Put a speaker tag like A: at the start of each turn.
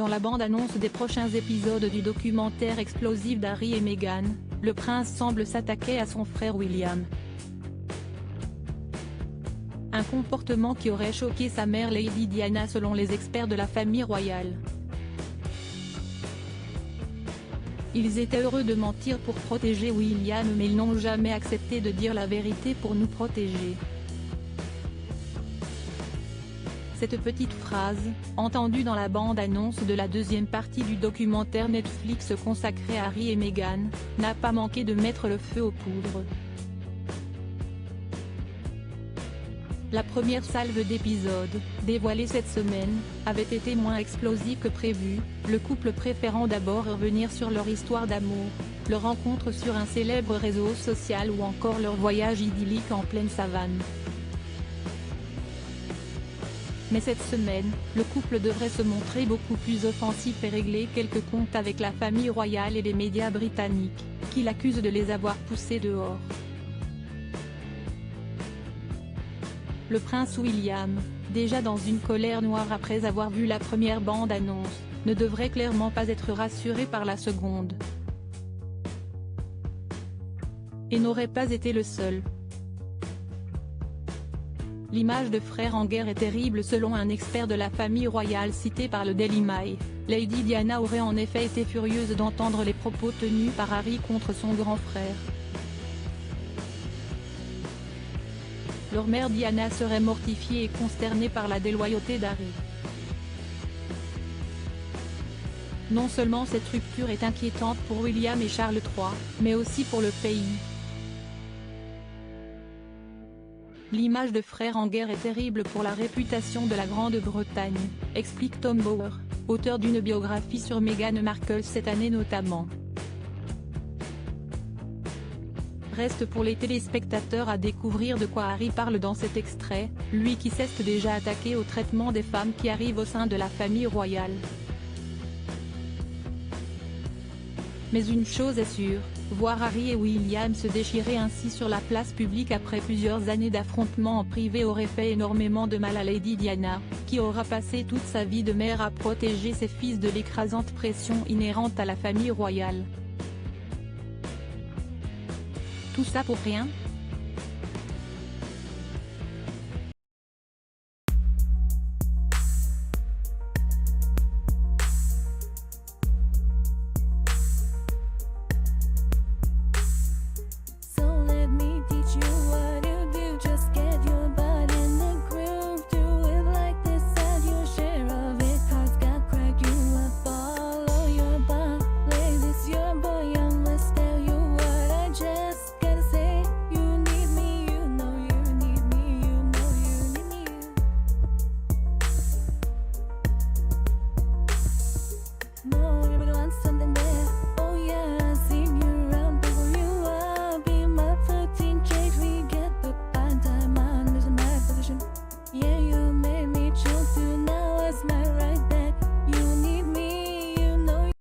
A: Dans la bande-annonce des prochains épisodes du documentaire explosif d'Harry et Meghan, le prince semble s'attaquer à son frère William. Un comportement qui aurait choqué sa mère Lady Diana selon les experts de la famille royale. Ils étaient heureux de mentir pour protéger William mais ils n'ont jamais accepté de dire la vérité pour nous protéger. Cette petite phrase, entendue dans la bande-annonce de la deuxième partie du documentaire Netflix consacré à Harry et Meghan, n'a pas manqué de mettre le feu aux poudres. La première salve d'épisodes, dévoilée cette semaine, avait été moins explosive que prévu, le couple préférant d'abord revenir sur leur histoire d'amour, leur rencontre sur un célèbre réseau social ou encore leur voyage idyllique en pleine savane. Mais cette semaine, le couple devrait se montrer beaucoup plus offensif et régler quelques comptes avec la famille royale et les médias britanniques, qui l'accusent de les avoir poussés dehors. Le prince William, déjà dans une colère noire après avoir vu la première bande-annonce, ne devrait clairement pas être rassuré par la seconde. Et n'aurait pas été le seul. L'image de frère en guerre est terrible selon un expert de la famille royale cité par le Daily Mail. Lady Diana aurait en effet été furieuse d'entendre les propos tenus par Harry contre son grand frère. Leur mère Diana serait mortifiée et consternée par la déloyauté d'Harry. Non seulement cette rupture est inquiétante pour William et Charles III, mais aussi pour le pays. L'image de frère en guerre est terrible pour la réputation de la Grande-Bretagne, explique Tom Bower, auteur d'une biographie sur Meghan Markle cette année notamment. Reste pour les téléspectateurs à découvrir de quoi Harry parle dans cet extrait, lui qui s'est déjà attaqué au traitement des femmes qui arrivent au sein de la famille royale. Mais une chose est sûre, voir Harry et William se déchirer ainsi sur la place publique après plusieurs années d'affrontements en privé aurait fait énormément de mal à Lady Diana, qui aura passé toute sa vie de mère à protéger ses fils de l'écrasante pression inhérente à la famille royale. Tout ça pour rien ?